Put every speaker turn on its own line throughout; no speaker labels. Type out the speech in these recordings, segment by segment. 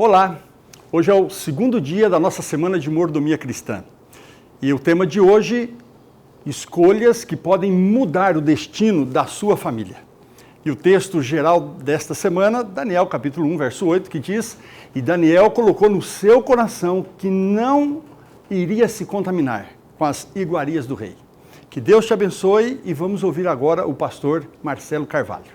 Olá! Hoje é o segundo dia da nossa semana de mordomia cristã. E o tema de hoje, escolhas que podem mudar o destino da sua família. E o texto geral desta semana, Daniel capítulo 1, verso 8, que diz: "E Daniel colocou no seu coração que não iria se contaminar com as iguarias do rei." Que Deus te abençoe e vamos ouvir agora o pastor Marcelo Carvalho.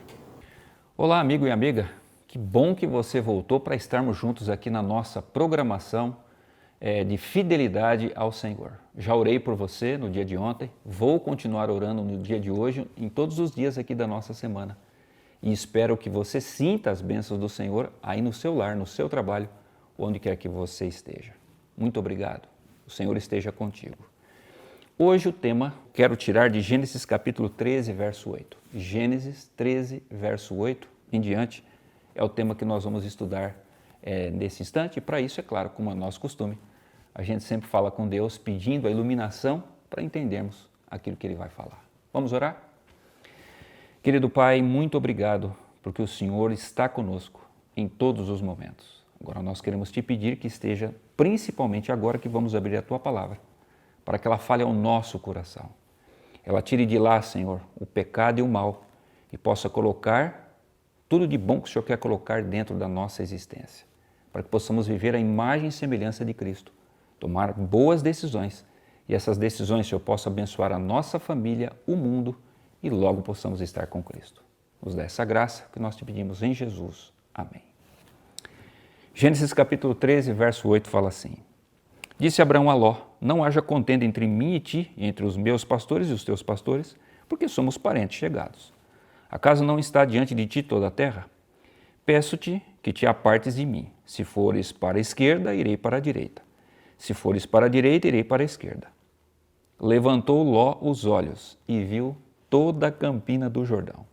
Olá, amigo e amiga. Que bom que você voltou para estarmos juntos aqui na nossa programação de fidelidade ao Senhor. Já orei por você no dia de ontem, vou continuar orando no dia de hoje, em todos os dias aqui da nossa semana. E espero que você sinta as bênçãos do Senhor aí no seu lar, no seu trabalho, onde quer que você esteja. Muito obrigado. O Senhor esteja contigo. Hoje o tema quero tirar de Gênesis capítulo 13, verso 8. Gênesis 13, verso 8 em diante é o tema que nós vamos estudar nesse instante. E para isso, é claro, como é nosso costume, a gente sempre fala com Deus pedindo a iluminação para entendermos aquilo que Ele vai falar. Vamos orar? Querido Pai, muito obrigado porque o Senhor está conosco em todos os momentos. Agora nós queremos te pedir que esteja, principalmente agora que vamos abrir a Tua Palavra, para que ela fale ao nosso coração. Ela tire de lá, Senhor, o pecado e o mal e possa colocar tudo de bom que o Senhor quer colocar dentro da nossa existência, para que possamos viver a imagem e semelhança de Cristo, tomar boas decisões e essas decisões, Senhor, possam abençoar a nossa família, o mundo e logo possamos estar com Cristo. Nos dá essa graça que nós te pedimos em Jesus. Amém. Gênesis capítulo 13, verso 8 fala assim: "Disse Abraão a Ló: não haja contenda entre mim e ti, entre os meus pastores e os teus pastores, porque somos parentes chegados. Acaso não está diante de ti toda a terra? Peço-te que te apartes de mim. Se fores para a esquerda, irei para a direita. Se fores para a direita, irei para a esquerda." Levantou Ló os olhos e viu toda a campina do Jordão,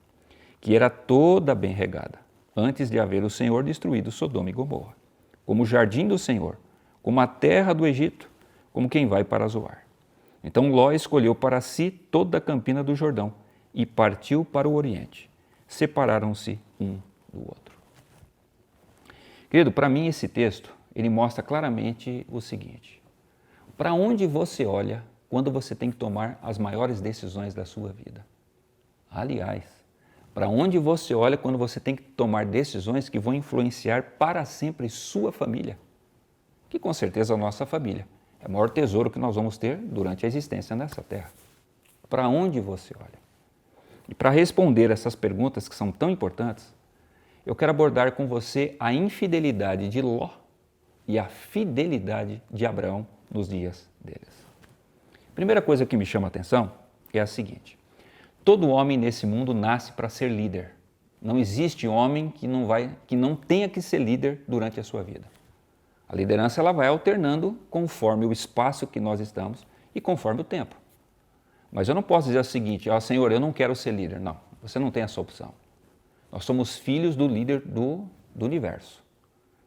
que era toda bem regada, antes de haver o Senhor destruído Sodoma e Gomorra, como o jardim do Senhor, como a terra do Egito, como quem vai para Zoar. Então Ló escolheu para si toda a campina do Jordão e partiu para o Oriente. Separaram-se um do outro. Querido, para mim esse texto, ele mostra claramente o seguinte: para onde você olha quando você tem que tomar as maiores decisões da sua vida? Aliás, para onde você olha quando você tem que tomar decisões que vão influenciar para sempre sua família? Que com certeza a nossa família é o maior tesouro que nós vamos ter durante a existência nessa terra. Para onde você olha? E para responder essas perguntas que são tão importantes, eu quero abordar com você a infidelidade de Ló e a fidelidade de Abraão nos dias deles. Primeira coisa que me chama a atenção é a seguinte: todo homem nesse mundo nasce para ser líder. Não existe homem que não tenha que ser líder durante a sua vida. A liderança ela vai alternando conforme o espaço que nós estamos e conforme o tempo. Mas eu não posso dizer o seguinte: Senhor, eu não quero ser líder. Não, você não tem essa opção. Nós somos filhos do líder do universo.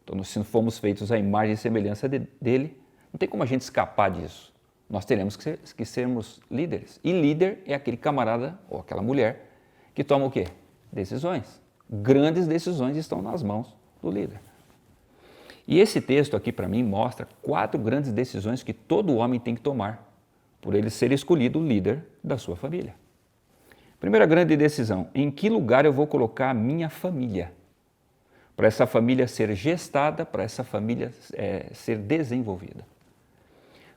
Então, se fomos feitos à imagem e semelhança dele, não tem como a gente escapar disso. Nós teremos que sermos líderes. E líder é aquele camarada ou aquela mulher que toma o quê? Decisões. Grandes decisões estão nas mãos do líder. E esse texto aqui para mim mostra 4 grandes decisões que todo homem tem que tomar por ele ser escolhido o líder da sua família. Primeira grande decisão: em que lugar eu vou colocar a minha família? Para essa família ser gestada, para essa família ser desenvolvida.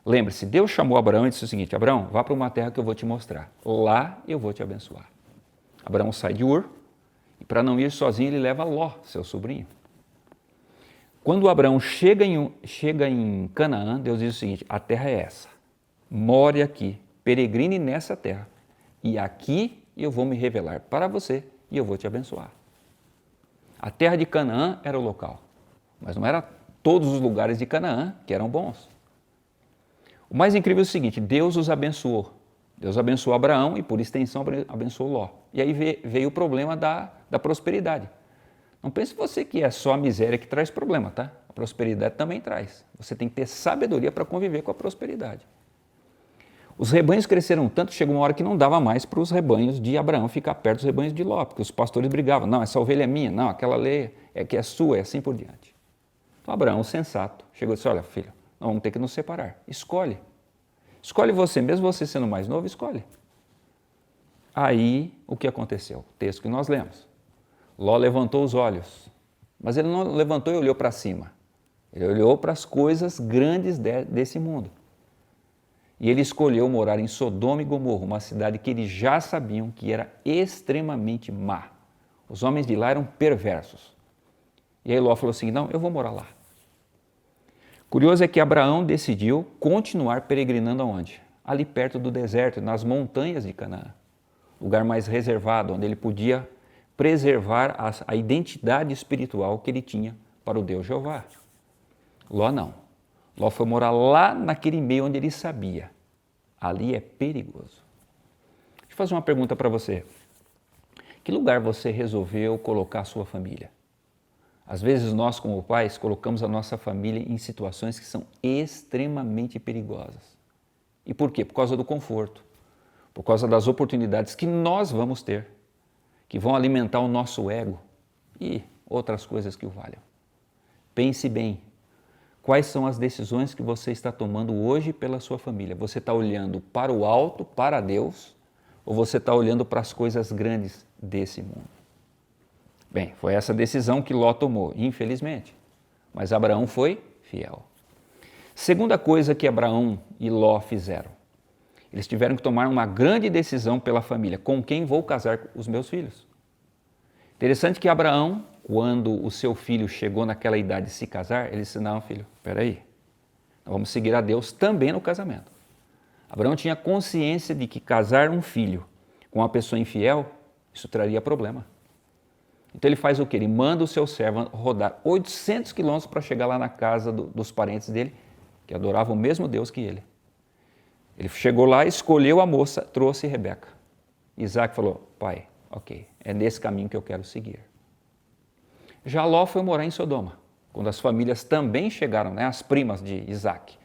Lembre-se, Deus chamou Abraão e disse o seguinte: Abraão, vá para uma terra que eu vou te mostrar. Lá eu vou te abençoar. Abraão sai de Ur e para não ir sozinho ele leva Ló, seu sobrinho. Quando Abraão chega em Canaã, Deus diz o seguinte: a terra é essa. More aqui, peregrine nessa terra, e aqui eu vou me revelar para você e eu vou te abençoar. A terra de Canaã era o local, mas não era todos os lugares de Canaã que eram bons. O mais incrível é o seguinte: Deus os abençoou. Deus abençoou Abraão e, por extensão, abençoou Ló. E aí veio o problema da prosperidade. Não pense você que é só a miséria que traz problema, tá? A prosperidade também traz. Você tem que ter sabedoria para conviver com a prosperidade. Os rebanhos cresceram tanto, chegou uma hora que não dava mais para os rebanhos de Abraão ficar perto dos rebanhos de Ló, porque os pastores brigavam. Não, essa ovelha é minha, não, aquela lei é que é sua, e assim por diante. Então Abraão, sensato, chegou e disse, olha filho, nós vamos ter que nos separar. Escolhe. Escolhe você, mesmo você sendo mais novo, escolhe. Aí, o que aconteceu? O texto que nós lemos. Ló levantou os olhos, mas ele não levantou e olhou para cima. Ele olhou para as coisas grandes desse mundo. E ele escolheu morar em Sodoma e Gomorra, uma cidade que eles já sabiam que era extremamente má. Os homens de lá eram perversos. E aí Ló falou assim, não, eu vou morar lá. Curioso é que Abraão decidiu continuar peregrinando aonde? Ali perto do deserto, nas montanhas de Canaã. Lugar mais reservado, onde ele podia preservar a identidade espiritual que ele tinha para o Deus Jeová. Ló não. Ló foi morar lá naquele meio onde ele sabia. Ali é perigoso. Deixa eu fazer uma pergunta para você. Que lugar você resolveu colocar a sua família? Às vezes nós, como pais, colocamos a nossa família em situações que são extremamente perigosas. E por quê? Por causa do conforto, por causa das oportunidades que nós vamos ter, que vão alimentar o nosso ego e outras coisas que o valham. Pense bem. Quais são as decisões que você está tomando hoje pela sua família? Você está olhando para o alto, para Deus, ou você está olhando para as coisas grandes desse mundo? Bem, foi essa decisão que Ló tomou, infelizmente. Mas Abraão foi fiel. Segunda coisa que Abraão e Ló fizeram. Eles tiveram que tomar uma grande decisão pela família. Com quem vou casar os meus filhos? Interessante que Abraão, quando o seu filho chegou naquela idade de se casar, ele disse, não filho, espera aí, nós vamos seguir a Deus também no casamento. Abraão tinha consciência de que casar um filho com uma pessoa infiel, isso traria problema. Então ele faz o quê? Ele manda o seu servo rodar 800 quilômetros para chegar lá na casa dos parentes dele, que adoravam o mesmo Deus que ele. Ele chegou lá, escolheu a moça, trouxe Rebeca. Isaac falou, pai, ok, é nesse caminho que eu quero seguir. Já Ló foi morar em Sodoma, quando as famílias também chegaram, né, as primas de Isaac,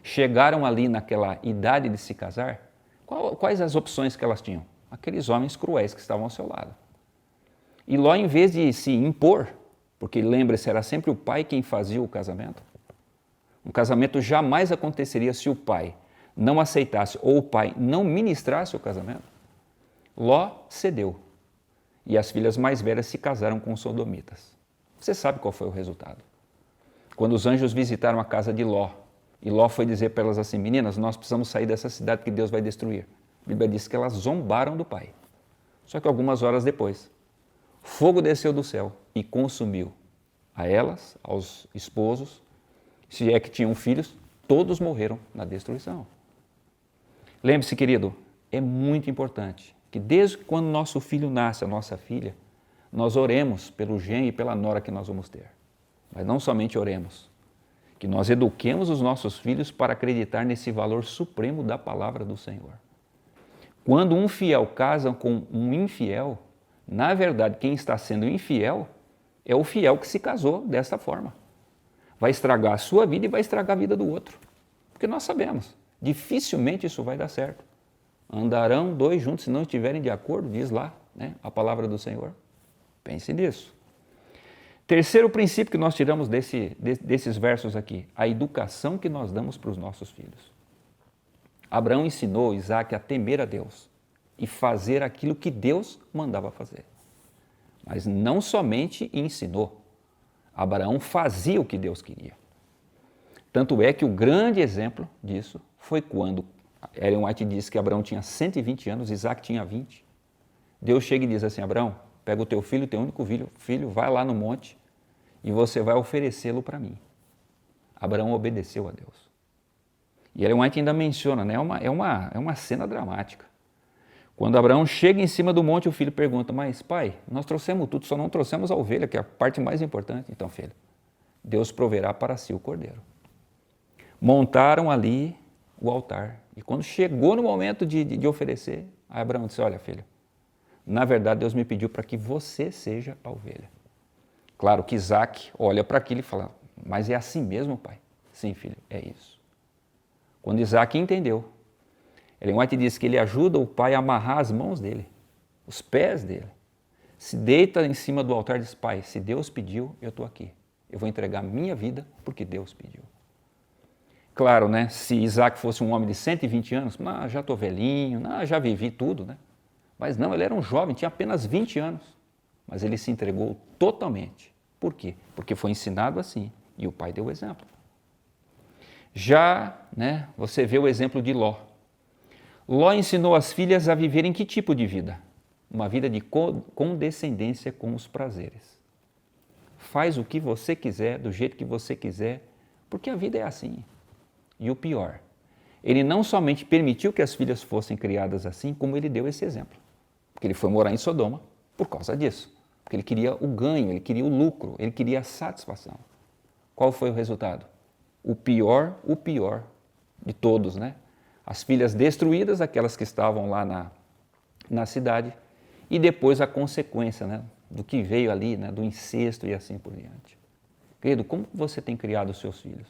chegaram ali naquela idade de se casar, quais as opções que elas tinham? Aqueles homens cruéis que estavam ao seu lado. E Ló, em vez de se impor, porque lembre-se, era sempre o pai quem fazia o casamento, um casamento jamais aconteceria se o pai não aceitasse ou o pai não ministrasse o casamento, Ló cedeu. E as filhas mais velhas se casaram com os sodomitas. Você sabe qual foi o resultado? Quando os anjos visitaram a casa de Ló, e Ló foi dizer para elas assim, meninas, nós precisamos sair dessa cidade que Deus vai destruir. A Bíblia diz que elas zombaram do pai. Só que algumas horas depois, fogo desceu do céu e consumiu a elas, aos esposos, se é que tinham filhos, todos morreram na destruição. Lembre-se, querido, é muito importante que desde quando nosso filho nasce, a nossa filha, nós oremos pelo genro e pela nora que nós vamos ter. Mas não somente oremos, que nós eduquemos os nossos filhos para acreditar nesse valor supremo da palavra do Senhor. Quando um fiel casa com um infiel, na verdade, quem está sendo infiel é o fiel que se casou dessa forma. Vai estragar a sua vida e vai estragar a vida do outro. Porque nós sabemos, dificilmente isso vai dar certo. Andarão dois juntos se não estiverem de acordo, diz lá, né, a palavra do Senhor. Pense nisso. Terceiro princípio que nós tiramos desses versos aqui, a educação que nós damos para os nossos filhos. Abraão ensinou Isaac a temer a Deus e fazer aquilo que Deus mandava fazer. Mas não somente ensinou, Abraão fazia o que Deus queria. Tanto é que o grande exemplo disso foi quando Ellen White diz que Abraão tinha 120 anos, Isaac tinha 20. Deus chega e diz assim, Abraão, pega o teu filho, teu único filho, vai lá no monte e você vai oferecê-lo para mim. Abraão obedeceu a Deus. E Ellen White ainda menciona, né? É uma cena dramática. Quando Abraão chega em cima do monte, o filho pergunta, mas pai, nós trouxemos tudo, só não trouxemos a ovelha, que é a parte mais importante. Então, filho, Deus proverá para si o cordeiro. Montaram ali o altar. E quando chegou no momento de oferecer, Abraão disse, olha filho, na verdade Deus me pediu para que você seja a ovelha. Claro que Isaac olha para aquilo e fala, mas é assim mesmo, pai? Sim, filho, é isso. Quando Isaac entendeu, Ellen White diz que ele ajuda o pai a amarrar as mãos dele, os pés dele. Se deita em cima do altar e diz, pai, se Deus pediu, eu estou aqui. Eu vou entregar minha vida porque Deus pediu. Claro, né? Se Isaac fosse um homem de 120 anos, já estou velhinho, já vivi tudo, né? Mas não, ele era um jovem, tinha apenas 20 anos. Mas ele se entregou totalmente. Por quê? Porque foi ensinado assim e o pai deu o exemplo. Já, né, você vê o exemplo de Ló. Ló ensinou as filhas a viverem que tipo de vida? Uma vida de condescendência com os prazeres. Faz o que você quiser, do jeito que você quiser, porque a vida é assim. E o pior, ele não somente permitiu que as filhas fossem criadas assim, como ele deu esse exemplo. Porque ele foi morar em Sodoma por causa disso. Porque ele queria o ganho, ele queria o lucro, ele queria a satisfação. Qual foi o resultado? O pior de todos, né? As filhas destruídas, aquelas que estavam lá na cidade, e depois a consequência, né, do que veio ali, né, do incesto e assim por diante. Querido, como você tem criado os seus filhos?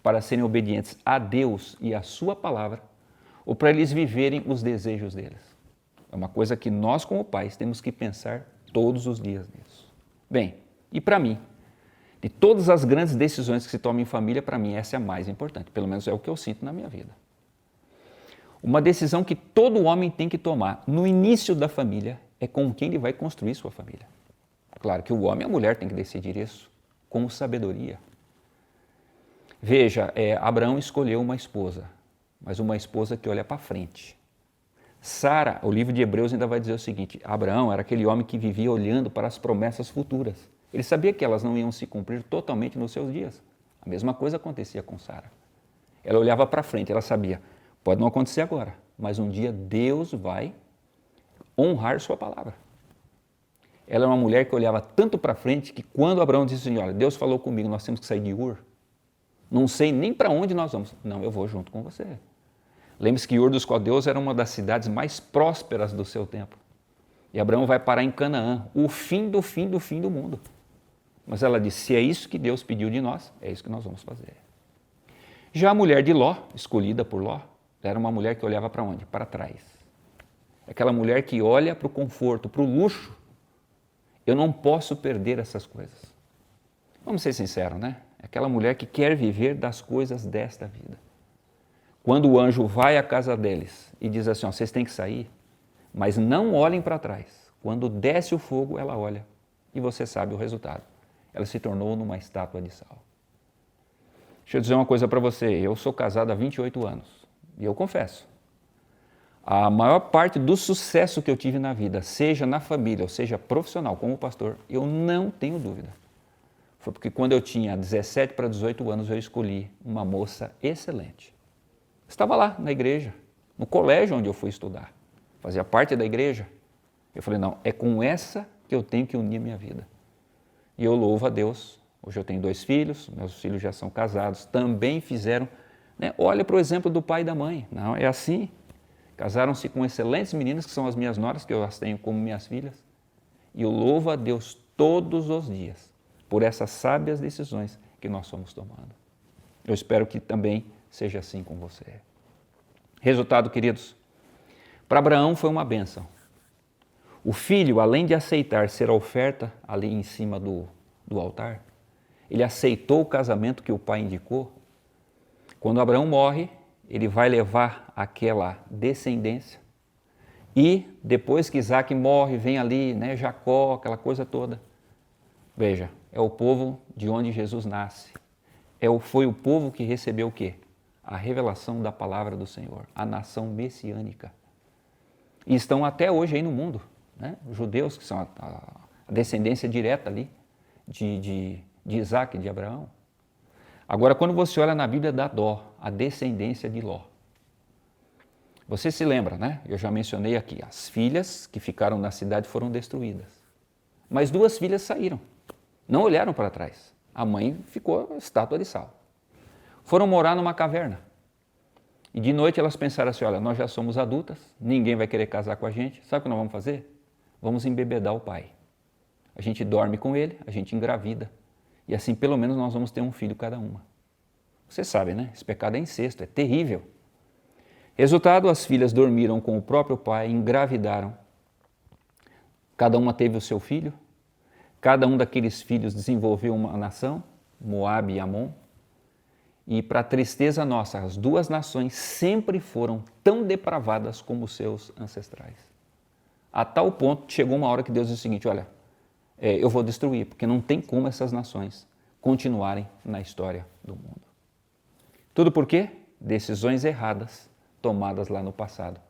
Para serem obedientes a Deus e à sua palavra, ou para eles viverem os desejos deles? É uma coisa que nós, como pais, temos que pensar todos os dias nisso. Bem, e para mim? De todas as grandes decisões que se tomam em família, para mim essa é a mais importante, pelo menos é o que eu sinto na minha vida. Uma decisão que todo homem tem que tomar no início da família é com quem ele vai construir sua família. Claro que o homem e a mulher têm que decidir isso com sabedoria. Veja, Abraão escolheu uma esposa, mas uma esposa que olha para frente. Sara, o livro de Hebreus ainda vai dizer o seguinte: Abraão era aquele homem que vivia olhando para as promessas futuras. Ele sabia que elas não iam se cumprir totalmente nos seus dias. A mesma coisa acontecia com Sara. Ela olhava para frente, ela sabia, pode não acontecer agora, mas um dia Deus vai honrar sua palavra. Ela é uma mulher que olhava tanto para frente que quando Abraão disse assim, olha, Deus falou comigo, nós temos que sair de Ur, não sei nem para onde nós vamos. Não, eu vou junto com você. Lembre-se que Ur dos Caldeus era uma das cidades mais prósperas do seu tempo. E Abraão vai parar em Canaã, o fim do mundo. Mas ela disse, se é isso que Deus pediu de nós, é isso que nós vamos fazer. Já a mulher de Ló, escolhida por Ló, era uma mulher que olhava para onde? Para trás. Aquela mulher que olha para o conforto, para o luxo. Eu não posso perder essas coisas. Vamos ser sinceros, né? Aquela mulher que quer viver das coisas desta vida. Quando o anjo vai à casa deles e diz assim, ó, vocês têm que sair, mas não olhem para trás. Quando desce o fogo, ela olha e você sabe o resultado. Ela se tornou numa estátua de sal. Deixa eu dizer uma coisa para você, eu sou casado há 28 anos e eu confesso, a maior parte do sucesso que eu tive na vida, seja na família ou seja profissional como pastor, eu não tenho dúvida. Foi porque quando eu tinha 17 para 18 anos eu escolhi uma moça excelente. Estava lá na igreja, no colégio onde eu fui estudar, fazia parte da igreja. Eu falei, não, é com essa que eu tenho que unir minha vida. E eu louvo a Deus, hoje eu tenho 2 filhos, meus filhos já são casados, também fizeram, né? Olha para o exemplo do pai e da mãe, não, é assim. Casaram-se com excelentes meninas, que são as minhas noras, que eu as tenho como minhas filhas. E eu louvo a Deus todos os dias por essas sábias decisões que nós estamos tomando. Eu espero que também seja assim com você. Resultado, queridos, para Abraão foi uma bênção. O filho, além de aceitar ser a oferta ali em cima do altar, ele aceitou o casamento que o pai indicou. Quando Abraão morre, ele vai levar aquela descendência e depois que Isaac morre, vem ali, né, Jacó, aquela coisa toda. Veja, é o povo de onde Jesus nasce. Foi o povo que recebeu o quê? A revelação da palavra do Senhor, a nação messiânica. E estão até hoje aí no mundo, né? Os judeus, que são a descendência direta ali de Isaac, de Abraão. Agora, quando você olha na Bíblia, dá dó, a descendência de Ló. Você se lembra, né? Eu já mencionei aqui, as filhas que ficaram na cidade foram destruídas. Mas 2 filhas saíram, não olharam para trás. A mãe ficou estátua de sal. Foram morar numa caverna. E de noite elas pensaram assim, olha, nós já somos adultas, ninguém vai querer casar com a gente, sabe o que nós vamos fazer? Vamos embebedar o pai. A gente dorme com ele, a gente engravida. E assim, pelo menos, nós vamos ter um filho cada uma. Você sabe, né? Esse pecado é incesto, é terrível. Resultado, as filhas dormiram com o próprio pai, engravidaram. Cada uma teve o seu filho. Cada um daqueles filhos desenvolveu uma nação, Moabe e Amon. E para tristeza nossa, as duas nações sempre foram tão depravadas como os seus ancestrais. A tal ponto, chegou uma hora que Deus disse o seguinte, olha, eu vou destruir, porque não tem como essas nações continuarem na história do mundo. Tudo por quê? Decisões erradas tomadas lá no passado,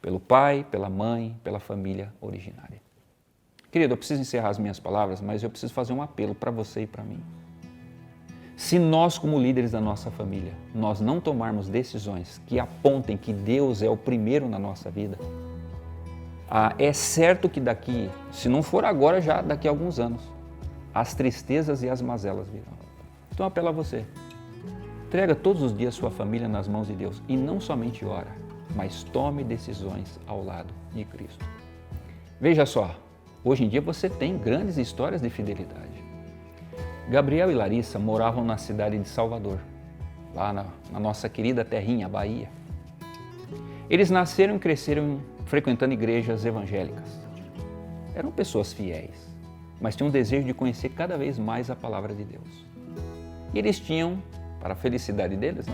pelo pai, pela mãe, pela família originária. Querido, eu preciso encerrar as minhas palavras, mas eu preciso fazer um apelo para você e para mim. Se nós, como líderes da nossa família, nós não tomarmos decisões que apontem que Deus é o primeiro na nossa vida, é certo que daqui, se não for agora, já daqui a alguns anos, as tristezas e as mazelas virão. Então apelo a você, entrega todos os dias sua família nas mãos de Deus e não somente ora, mas tome decisões ao lado de Cristo. Veja só, hoje em dia você tem grandes histórias de fidelidade. Gabriel e Larissa moravam na cidade de Salvador, lá na nossa querida terrinha, Bahia. Eles nasceram e cresceram frequentando igrejas evangélicas. Eram pessoas fiéis, mas tinham um desejo de conhecer cada vez mais a palavra de Deus. E eles tinham, para a felicidade deles,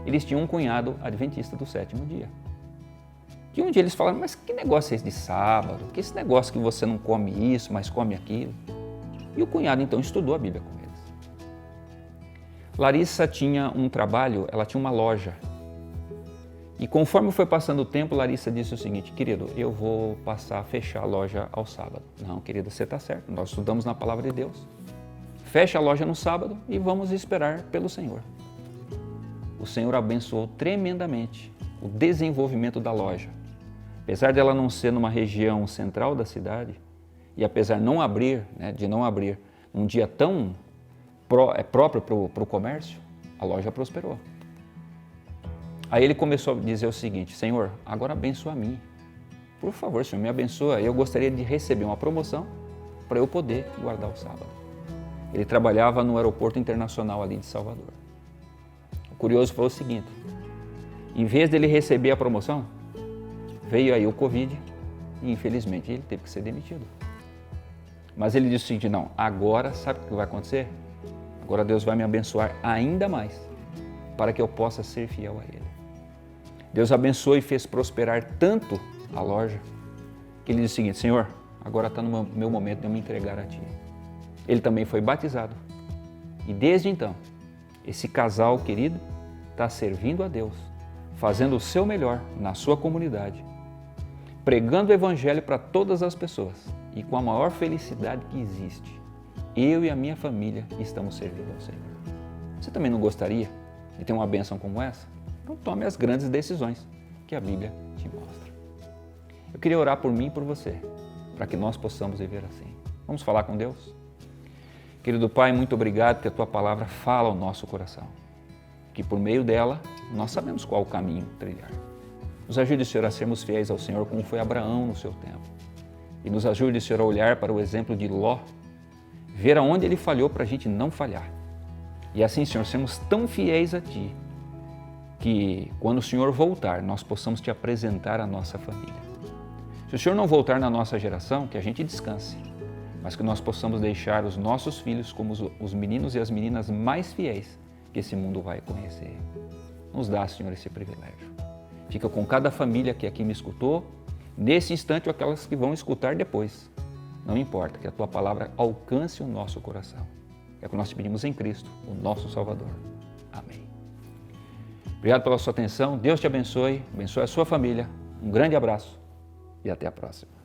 eles tinham um cunhado adventista do sétimo dia. E um dia eles falaram, mas que negócio é esse de sábado? Que esse negócio que você não come isso, mas come aquilo? E o cunhado então estudou a Bíblia com eles. Larissa tinha um trabalho, ela tinha uma loja. E conforme foi passando o tempo, Larissa disse o seguinte, querido, eu vou passar a fechar a loja ao sábado. Não, querida, você está certo, nós estudamos na palavra de Deus. Fecha a loja no sábado e vamos esperar pelo Senhor. O Senhor abençoou tremendamente o desenvolvimento da loja. Apesar dela não ser numa região central da cidade, e apesar de não abrir um dia tão próprio para o comércio, a loja prosperou. Aí ele começou a dizer o seguinte, Senhor, agora abençoa a mim. Por favor, Senhor, me abençoa. Eu gostaria de receber uma promoção para eu poder guardar o sábado. Ele trabalhava no aeroporto internacional ali de Salvador. O curioso foi o seguinte, em vez dele receber a promoção, veio aí o Covid e infelizmente ele teve que ser demitido. Mas ele disse o seguinte, não, agora sabe o que vai acontecer? Agora Deus vai me abençoar ainda mais para que eu possa ser fiel a Ele. Deus abençoou e fez prosperar tanto a loja que ele disse o seguinte, Senhor, agora está no meu momento de eu me entregar a Ti. Ele também foi batizado e desde então, esse casal querido está servindo a Deus, fazendo o seu melhor na sua comunidade, pregando o Evangelho para todas as pessoas e com a maior felicidade que existe. Eu e a minha família estamos servindo ao Senhor. Você também não gostaria de ter uma bênção como essa? Então tome as grandes decisões que a Bíblia te mostra. Eu queria orar por mim e por você, para que nós possamos viver assim. Vamos falar com Deus? Querido Pai, muito obrigado que a Tua palavra fala ao nosso coração. Que por meio dela, nós sabemos qual o caminho trilhar. Nos ajude, Senhor, a sermos fiéis ao Senhor, como foi Abraão no seu tempo. E nos ajude, Senhor, a olhar para o exemplo de Ló, ver aonde ele falhou para a gente não falhar. E assim, Senhor, sermos tão fiéis a Ti, que quando o Senhor voltar, nós possamos Te apresentar a nossa família. Se o Senhor não voltar na nossa geração, que a gente descanse, mas que nós possamos deixar os nossos filhos como os meninos e as meninas mais fiéis que esse mundo vai conhecer. Nos dá, Senhor, esse privilégio. Fica com cada família que aqui me escutou, nesse instante ou aquelas que vão escutar depois. Não importa, que a Tua palavra alcance o nosso coração. É o que nós te pedimos em Cristo, o nosso Salvador. Amém. Obrigado pela sua atenção, Deus te abençoe a sua família. Um grande abraço e até a próxima.